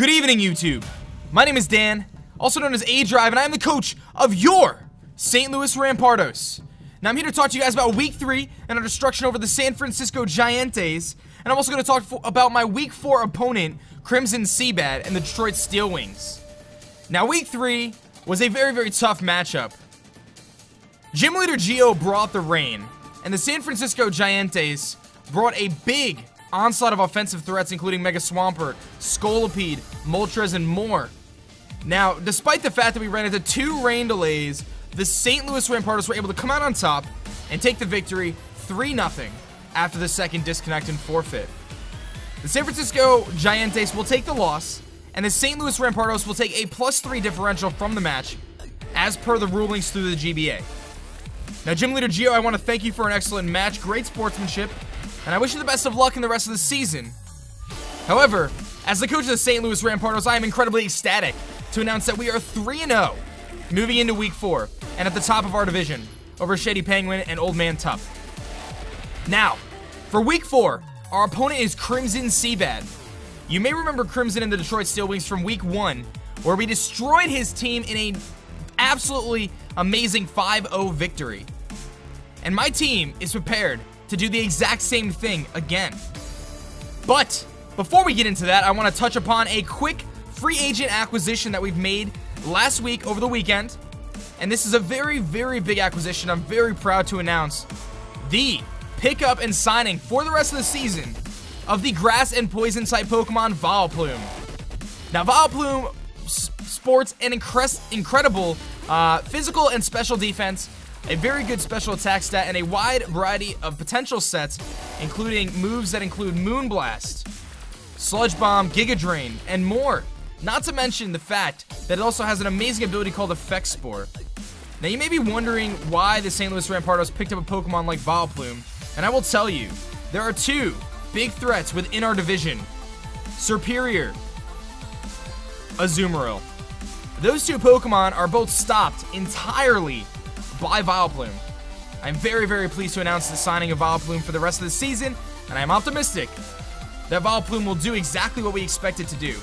Good evening, YouTube. My name is Dan, also known as aDrive, and I am the coach of your St. Louis Rampardos. Now, I'm here to talk to you guys about Week 3 and our destruction over the San Francisco GiEnteis, and I'm also going to talk about my Week 4 opponent, Crimson Seabad, and the Detroit Steel Wings. Now, Week 3 was a very, very tough matchup. Gym Leader Gio brought the rain, and the San Francisco GiEnteis brought a big onslaught of offensive threats, including Mega Swampert, Scolipede, Moltres, and more. Now, despite the fact that we ran into 2 rain delays, the St. Louis Rampardos were able to come out on top and take the victory 3-0 after the second disconnect and forfeit. The San Francisco GiEnteis will take the loss, and the St. Louis Rampardos will take a +3 differential from the match, as per the rulings through the GBA. Now, Gym Leader Gio, I want to thank you for an excellent match, great sportsmanship, and I wish you the best of luck in the rest of the season. However, as the coach of the St. Louis Rampardos, I am incredibly ecstatic to announce that we are 3-0 moving into Week 4 and at the top of our division over Shady Penguin and Old Man Tup. Now, for Week 4, our opponent is Crimson Seabad. You may remember Crimson and the Detroit Steel Wings from Week 1, where we destroyed his team in an absolutely amazing 5-0 victory. And my team is prepared to do the exact same thing again. But before we get into that, I want to touch upon a quick free agent acquisition that we've made last week over the weekend. And this is a very, very big acquisition. I'm very proud to announce the pickup and signing for the rest of the season of the grass and poison type Pokemon Vileplume. Now, Vileplume sports an incredible physical and special defense, a very good special attack stat, and a wide variety of potential sets, including moves that include Moonblast, Sludge Bomb, Giga Drain, and more. Not to mention the fact that it also has an amazing ability called Effect Spore. Now, you may be wondering why the St. Louis Rampardos picked up a Pokemon like Vileplume, and I will tell you, there are 2 big threats within our division: Serperior, Azumarill. Those 2 Pokemon are both stopped entirely by Vileplume. I'm very, very pleased to announce the signing of Vileplume for the rest of the season, and I'm optimistic that Vileplume will do exactly what we expect it to do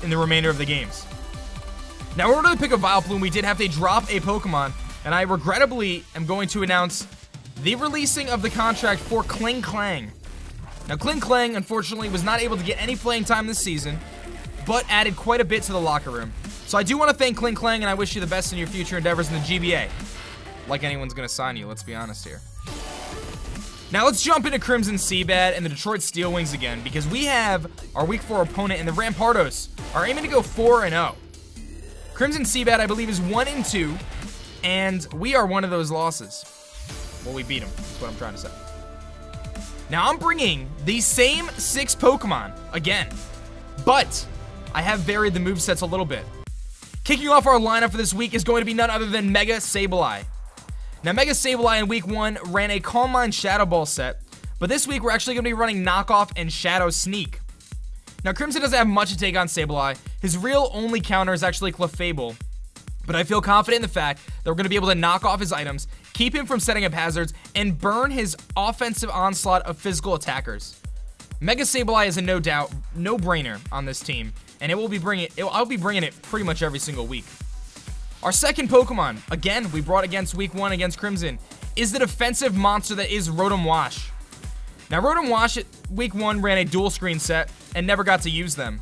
in the remainder of the games. Now, in order to pick up Vileplume, we did have to drop a Pokemon, and I regrettably am going to announce the releasing of the contract for Klinklang. Now, Klinklang, unfortunately, was not able to get any playing time this season, but added quite a bit to the locker room. So I do want to thank Klinklang, and I wish you the best in your future endeavors in the GBA. Like anyone's going to sign you, let's be honest here. Now let's jump into Crimson Seabad and the Detroit Steel Wings again, because we have our Week 4 opponent, and the Rampardos are aiming to go 4-0. Crimson Seabad, I believe, is 1-2, and we are one of those losses. Well, we beat them, that's what I'm trying to say. Now, I'm bringing the same 6 Pokemon again, but I have varied the movesets a little bit. Kicking off our lineup for this week is going to be none other than Mega Sableye. Now, Mega Sableye in Week 1 ran a Calm Mind Shadow Ball set, but this week we're actually going to be running Knockoff and Shadow Sneak. Now, Crimson doesn't have much to take on Sableye. His real only counter is actually Clefable, but I feel confident in the fact that we're going to be able to knock off his items, keep him from setting up hazards, and burn his offensive onslaught of physical attackers. Mega Sableye is a no-brainer on this team, and I'll be bringing it pretty much every single week. Our second Pokemon, again, we brought against Week 1 against Crimson, is the defensive monster that is Rotom Wash. Now, Rotom Wash at Week 1 ran a dual screen set and never got to use them.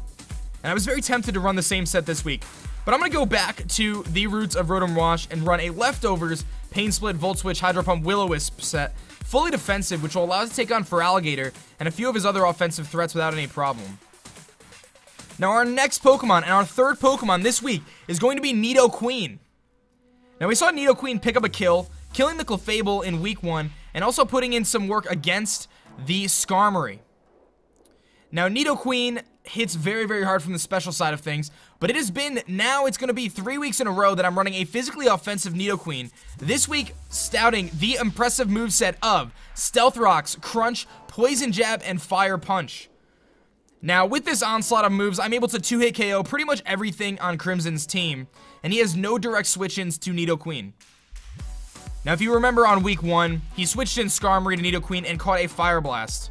And I was very tempted to run the same set this week, but I'm going to go back to the roots of Rotom Wash and run a Leftovers Pain Split, Volt Switch, Hydro Pump, Will-O-Wisp set, fully defensive, which will allow us to take on Feraligatr and a few of his other offensive threats without any problem. Now, our next Pokemon and our third Pokemon this week is going to be Nidoqueen. Now, we saw Nidoqueen pick up a kill, killing the Clefable in Week 1, and also putting in some work against the Skarmory. Now, Nidoqueen hits very, very hard from the special side of things, but it's going to be 3 weeks in a row that I'm running a physically offensive Nidoqueen. This week, stouting the impressive moveset of Stealth Rocks, Crunch, Poison Jab, and Fire Punch. Now, with this onslaught of moves, I'm able to 2-hit KO pretty much everything on Crimson's team, and he has no direct switch-ins to Nidoqueen. Now, if you remember on Week 1, he switched in Skarmory to Nidoqueen and caught a Fire Blast.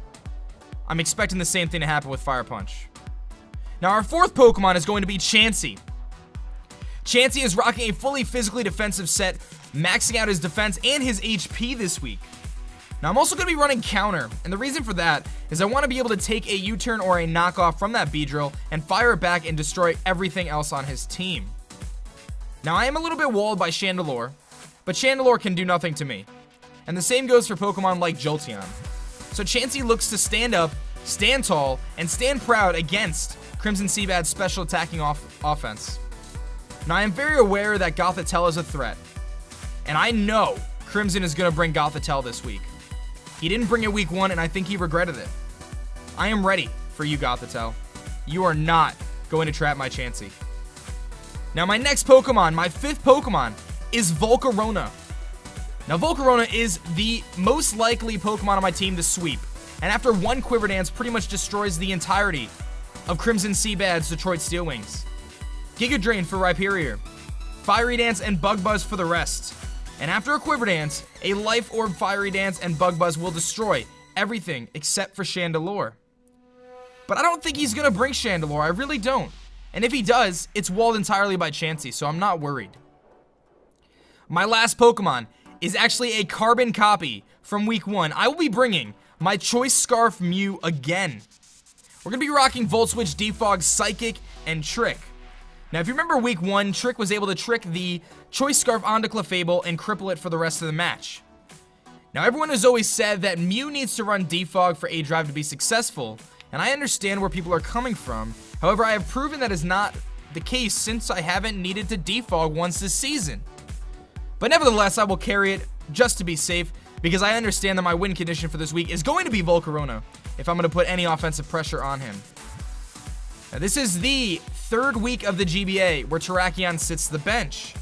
I'm expecting the same thing to happen with Fire Punch. Now our fourth Pokemon is going to be Chansey. Chansey is rocking a fully physically defensive set, maxing out his defense and his HP this week. Now I'm also going to be running Counter, and the reason for that is I want to be able to take a U-turn or a knockoff from that Beedrill and fire it back and destroy everything else on his team. Now I am a little bit walled by Chandelure, but Chandelure can do nothing to me. And the same goes for Pokemon like Jolteon. So Chansey looks to stand up, stand tall, and stand proud against Crimson Seabad's special attacking offense. Now I am very aware that Gothitelle is a threat, and I know Crimson is going to bring Gothitelle this week. He didn't bring it week 1, and I think he regretted it. I am ready for you, Gothitelle. You are not going to trap my Chansey. Now my next Pokemon, my fifth Pokemon, is Volcarona. Now Volcarona is the most likely Pokemon on my team to sweep, and after one Quiver Dance pretty much destroys the entirety of Crimson Seabad's Detroit Steel Wings. Giga Drain for Rhyperior, Fiery Dance and Bug Buzz for the rest. And after a Quiver Dance, a Life Orb, Fiery Dance, and Bug Buzz will destroy everything except for Chandelure. But I don't think he's going to bring Chandelure, I really don't. And if he does, it's walled entirely by Chansey, so I'm not worried. My last Pokemon is actually a carbon copy from week 1. I will be bringing my Choice Scarf Mew again. We're going to be rocking Volt Switch, Defog, Psychic, and Trick. Now, if you remember week 1, Trick was able to trick the Choice Scarf onto Clefable and cripple it for the rest of the match. Now, everyone has always said that Mew needs to run Defog for aDrive to be successful, and I understand where people are coming from. However, I have proven that is not the case since I haven't needed to Defog once this season. But nevertheless, I will carry it just to be safe, because I understand that my win condition for this week is going to be Volcarona if I'm going to put any offensive pressure on him. Now, this is the third week of the GBA where Terrakion sits the bench.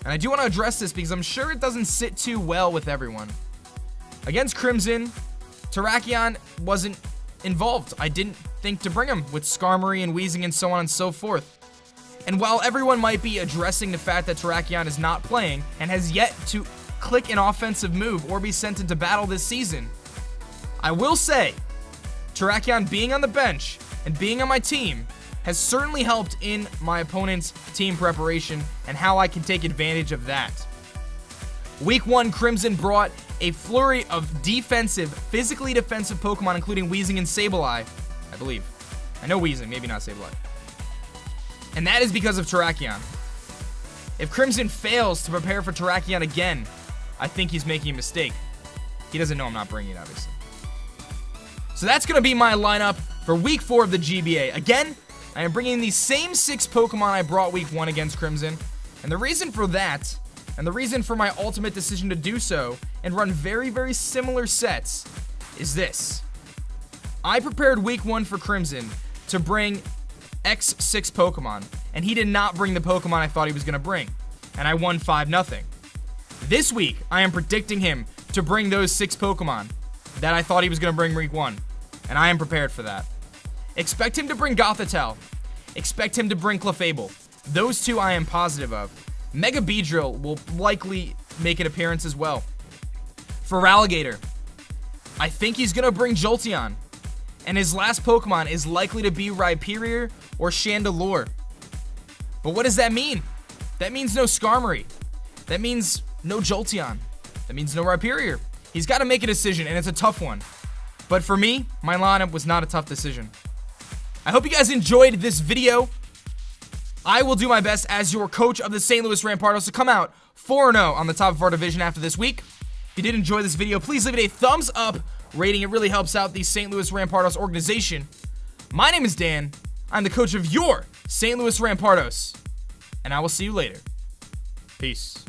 And I do want to address this because I'm sure it doesn't sit too well with everyone. Against Crimson, Terrakion wasn't involved. I didn't think to bring him with Skarmory and Weezing and so on and so forth. And while everyone might be addressing the fact that Terrakion is not playing and has yet to click an offensive move or be sent into battle this season, I will say Terrakion being on the bench and being on my team has certainly helped in my opponent's team preparation and how I can take advantage of that. Week 1, Crimson brought a flurry of defensive, physically defensive Pokemon, including Weezing and Sableye, I believe. I know Weezing, maybe not Sableye. And that is because of Terrakion. If Crimson fails to prepare for Terrakion again, I think he's making a mistake. He doesn't know I'm not bringing it, obviously. So that's going to be my lineup for week 4 of the GBA. Again, I am bringing the same 6 Pokemon I brought week 1 against Crimson. And the reason for that, and the reason for my ultimate decision to do so and run very, very similar sets is this. I prepared week 1 for Crimson to bring X6 Pokemon, and he did not bring the Pokemon I thought he was going to bring, and I won 5-0. This week, I am predicting him to bring those 6 Pokemon that I thought he was going to bring week 1, and I am prepared for that. Expect him to bring Gothitelle. Expect him to bring Clefable. Those 2 I am positive of. Mega Beedrill will likely make an appearance as well. For Alligator, I think he's going to bring Jolteon. And his last Pokemon is likely to be Rhyperior or Chandelure. But what does that mean? That means no Skarmory. That means no Jolteon. That means no Rhyperior. He's got to make a decision, and it's a tough one. But for me, my lineup was not a tough decision. I hope you guys enjoyed this video. I will do my best as your coach of the St. Louis Rampardos to come out 4-0 on the top of our division after this week. If you did enjoy this video, please leave it a thumbs up rating. It really helps out the St. Louis Rampardos organization. My name is Dan. I'm the coach of your St. Louis Rampardos. And I will see you later. Peace.